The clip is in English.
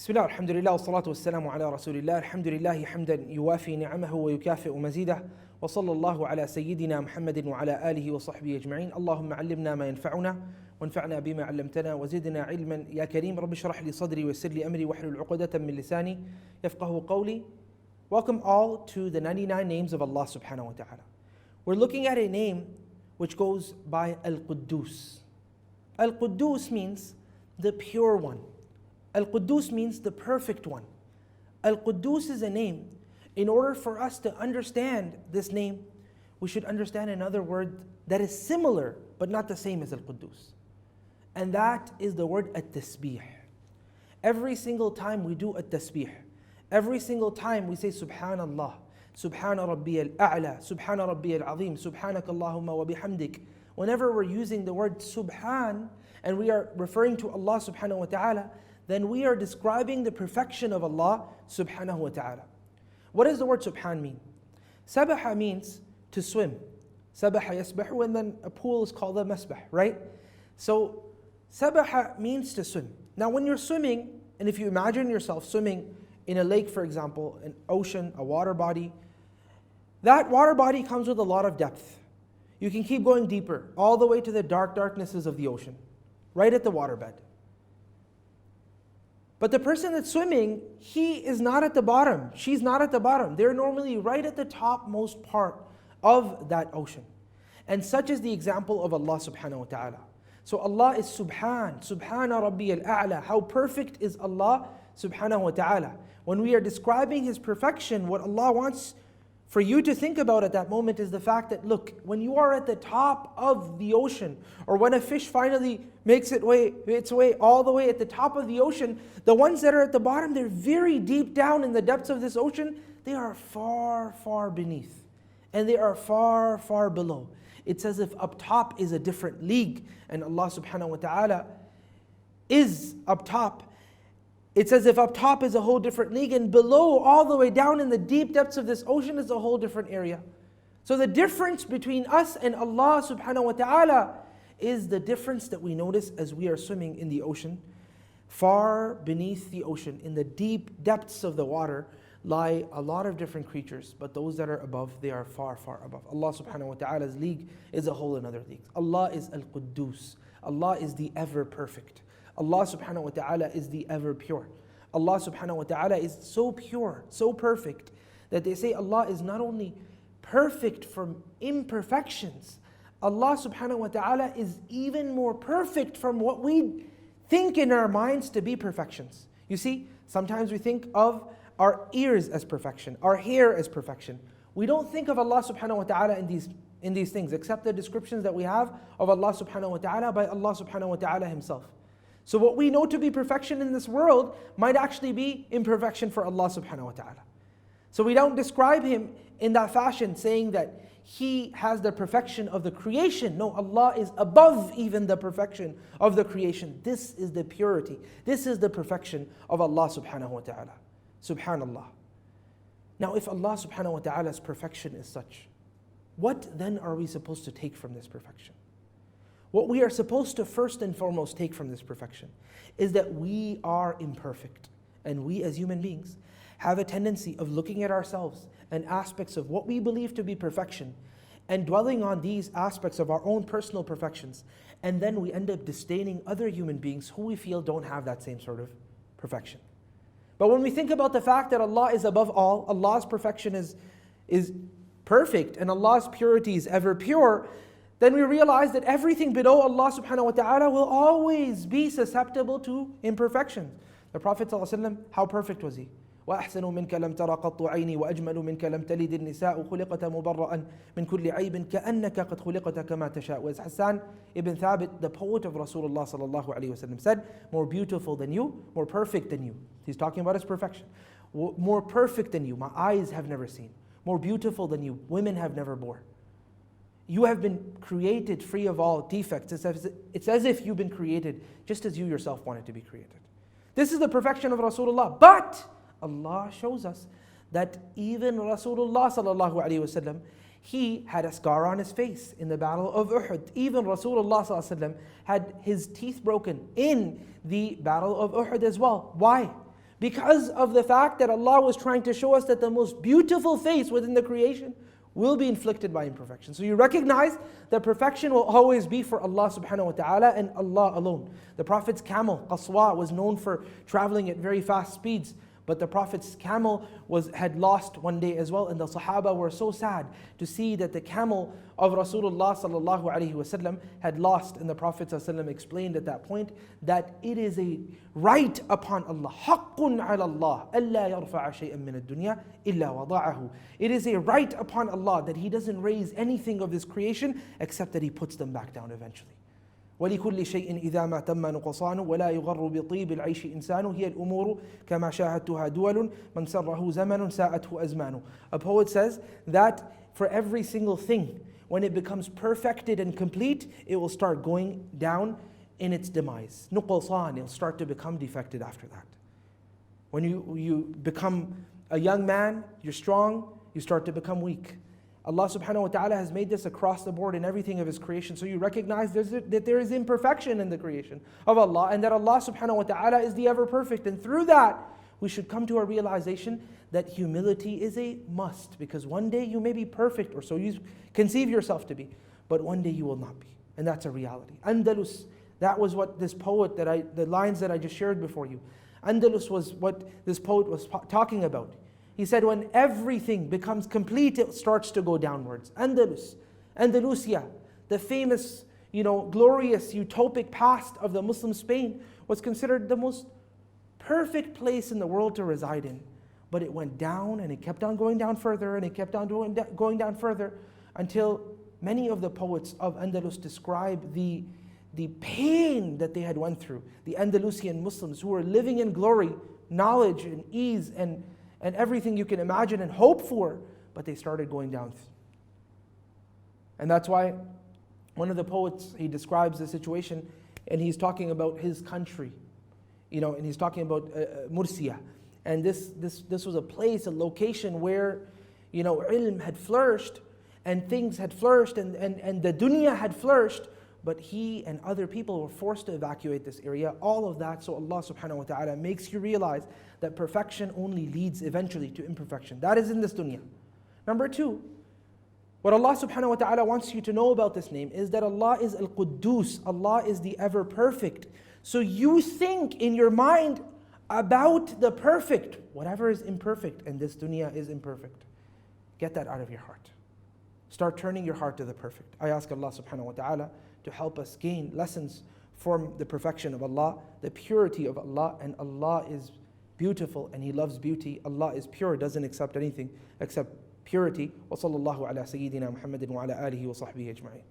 بسم الله الحمد لله والصلاة والسلام على رسول الله الحمد لله حمدا يوافي نعمه ويكافئ مزيده وصلى الله على سيدنا محمد وعلى آله وصحبه أجمعين اللهم علمنا ما ينفعنا وانفعنا بما علمتنا وزدنا علما يا كريم رب اشرح لي صدري ويسر لي أمري واحلل عقدة من لساني يفقه قولي. Welcome all to the 99 names of Allah Subha'an Wa Ta'ala. We're looking at a name which goes by Al-Quddus. Al-Quddus means the pure one. Al-Quddus means the perfect one. Al-Quddus is a name. In order for us to understand this name, we should understand another word that is similar but not the same as Al-Quddus. And that is the word At-Tasbih. Every single time we do At-Tasbih, every single time we say Subhanallah, Subhana Rabbi al-A'la, Subhana Rabbi al-Azim, Subhanak Allahumma wa bihamdik. Whenever we're using the word Subhan and we are referring to Allah Subhanahu Wa Ta'ala, then we are describing the perfection of Allah Subhanahu Wa Ta'ala. What does the word Subhan mean? Sabaha means to swim. Sabaha yasbahu, and then a pool is called a masbah, right? So Sabaha means to swim. Now when you're swimming, and if you imagine yourself swimming in a lake, for example, an ocean, a water body, that water body comes with a lot of depth. You can keep going deeper, all the way to the darknesses of the ocean, right at the waterbed. But the person that's swimming, he is not at the bottom. She's not at the bottom. They're normally right at the topmost part of that ocean. And such is the example of Allah Subhanahu Wa Ta'ala. So Allah is Subhan, Subhana Rabbi al-A'la. How perfect is Allah Subhanahu Wa Ta'ala. When we are describing His perfection, what Allah wants for you to think about at that moment is the fact that, look, when you are at the top of the ocean, or when a fish finally makes its way all the way at the top of the ocean, the ones that are at the bottom, they're very deep down in the depths of this ocean, they are far, far beneath. And they are far, far below. It's as if up top is a different league, and Allah Subhanahu Wa Ta'ala is up top. It's as if up top is a whole different league, and below, all the way down in the deep depths of this ocean, is a whole different area. So the difference between us and Allah Subhanahu Wa Ta'ala is the difference that we notice as we are swimming in the ocean. Far beneath the ocean, in the deep depths of the water, lie a lot of different creatures, but those that are above, they are far, far above. Allah Subhanahu Wa Ta'ala's league is a whole another league. Allah is Al-Quddus. Allah is the ever perfect. Allah Subhanahu Wa Ta'ala is the ever pure. Allah Subhanahu Wa Ta'ala is so pure, so perfect, that they say Allah is not only perfect from imperfections, Allah Subhanahu Wa Ta'ala is even more perfect from what we think in our minds to be perfections. You see, sometimes we think of our ears as perfection, our hair as perfection. We don't think of Allah Subhanahu Wa Ta'ala in these things, except the descriptions that we have of Allah Subhanahu Wa Ta'ala by Allah Subhanahu Wa Ta'ala Himself. So what we know to be perfection in this world might actually be imperfection for Allah Subhanahu Wa Ta'ala. So we don't describe Him in that fashion, saying that He has the perfection of the creation. No, Allah is above even the perfection of the creation. This is the purity. This is the perfection of Allah Subhanahu Wa Ta'ala. Subhanallah. Now if Allah Subhanahu Wa Ta'ala's perfection is such, what then are we supposed to take from this perfection? What we are supposed to first and foremost take from this perfection is that we are imperfect. And we as human beings have a tendency of looking at ourselves and aspects of what we believe to be perfection and dwelling on these aspects of our own personal perfections. And then we end up disdaining other human beings who we feel don't have that same sort of perfection. But when we think about the fact that Allah is above all, Allah's perfection is perfect and Allah's purity is ever pure, then we realize that everything below Allah Subhanahu Wa Ta'ala will always be susceptible to imperfections. The Prophet ﷺ, how perfect was he? وَأَحْسَنُ مِنْكَ لَمْ تَرَ قَطُّ عَيْنِي وَأَجْمَلُ مِنْكَ لَمْ تَلِدِ النِّسَاءُ خُلِقَتَ مُبَرَّأً مِنْ كُلِّ عَيْبٍ كَأَنَّكَ قَدْ خُلِقَتَ كَمَا تَشَاءُ. As Hassan ibn Thabit, the poet of Rasulullah ﷺ, said, more beautiful than you, more perfect than you. He's talking about his perfection. More perfect than you, my eyes have never seen. More beautiful than you, women have never born. You have been created free of all defects. It's as if you've been created just as you yourself wanted to be created. This is the perfection of Rasulullah. But Allah shows us that even Rasulullah sallallahu alaihi wasallam, he had a scar on his face in the battle of Uhud. Even Rasulullah sallallahu alaihi wasallam had his teeth broken in the battle of Uhud as well. Why? because of the fact that Allah was trying to show us that the most beautiful face within the creation will be inflicted by imperfection. So you recognize that perfection will always be for Allah Subha'an Wa Ta'ala and Allah alone. The Prophet's camel, Qaswa, was known for traveling at very fast speeds. But the Prophet's camel had lost one day as well, and the Sahaba were so sad to see that the camel of Rasulullah sallallahu alaihi wasallam had lost. And the Prophet sallallahu alaihi wasallam explained at that point that it is a right upon Allah, haqqun ala Allah, alla yarfa'a shay'an min ad-dunya illa wada'ahu. It is a right upon Allah that He doesn't raise anything of His creation except that He puts them back down eventually. ولكل شيء إذا ما تم نقصانه ولا يغر بطيب العيش إنسان هي الأمور كما شاهدتها دول من سره زمن ساءته أزمان. A poet says that for every single thing, when it becomes perfected and complete, it will start going down in its demise. نقصان, it will start to become defected after that. When you become a young man, you're strong, you start to become weak. Allah Subhanahu Wa Ta'ala has made this across the board in everything of His creation. So you recognize that there is imperfection in the creation of Allah, and that Allah Subhanahu Wa Ta'ala is the ever perfect. And through that, we should come to a realization that humility is a must. Because one day you may be perfect, or so you conceive yourself to be, but one day you will not be. And that's a reality. Andalus, that was what this poet, the lines that I just shared before you. Andalus was what this poet was talking about. He said, when everything becomes complete, it starts to go downwards. Andalus, Andalusia, the famous, glorious, utopic past of the Muslim Spain, was considered the most perfect place in the world to reside in. But it went down, and it kept on going down further, and it kept on going down further, until many of the poets of Andalus describe the pain that they had went through. The Andalusian Muslims who were living in glory, knowledge, and ease, and everything you can imagine and hope for, but they started going down. And that's why one of the poets, he describes the situation, and he's talking about his country, and he's talking about Murcia. And this was a place, a location where, ilm had flourished, and things had flourished, and the dunya had flourished, but he and other people were forced to evacuate this area. All of that, so Allah Subhanahu Wa Ta'ala makes you realize that perfection only leads eventually to imperfection. That is in this dunya. Number two, what Allah Subhanahu Wa Ta'ala wants you to know about this name is that Allah is Al-Quddus. Allah is the ever perfect. So you think in your mind about the perfect. Whatever is imperfect, and this dunya is imperfect. Get that out of your heart. Start turning your heart to the perfect. I ask Allah Subhanahu Wa Ta'ala to help us gain lessons from the perfection of Allah, the purity of Allah, and Allah is beautiful and He loves beauty. Allah is pure, doesn't accept anything except purity. Wa sallallahu ala sayyidina Muhammadin wa ala alihi wa sahbihi ajma'in.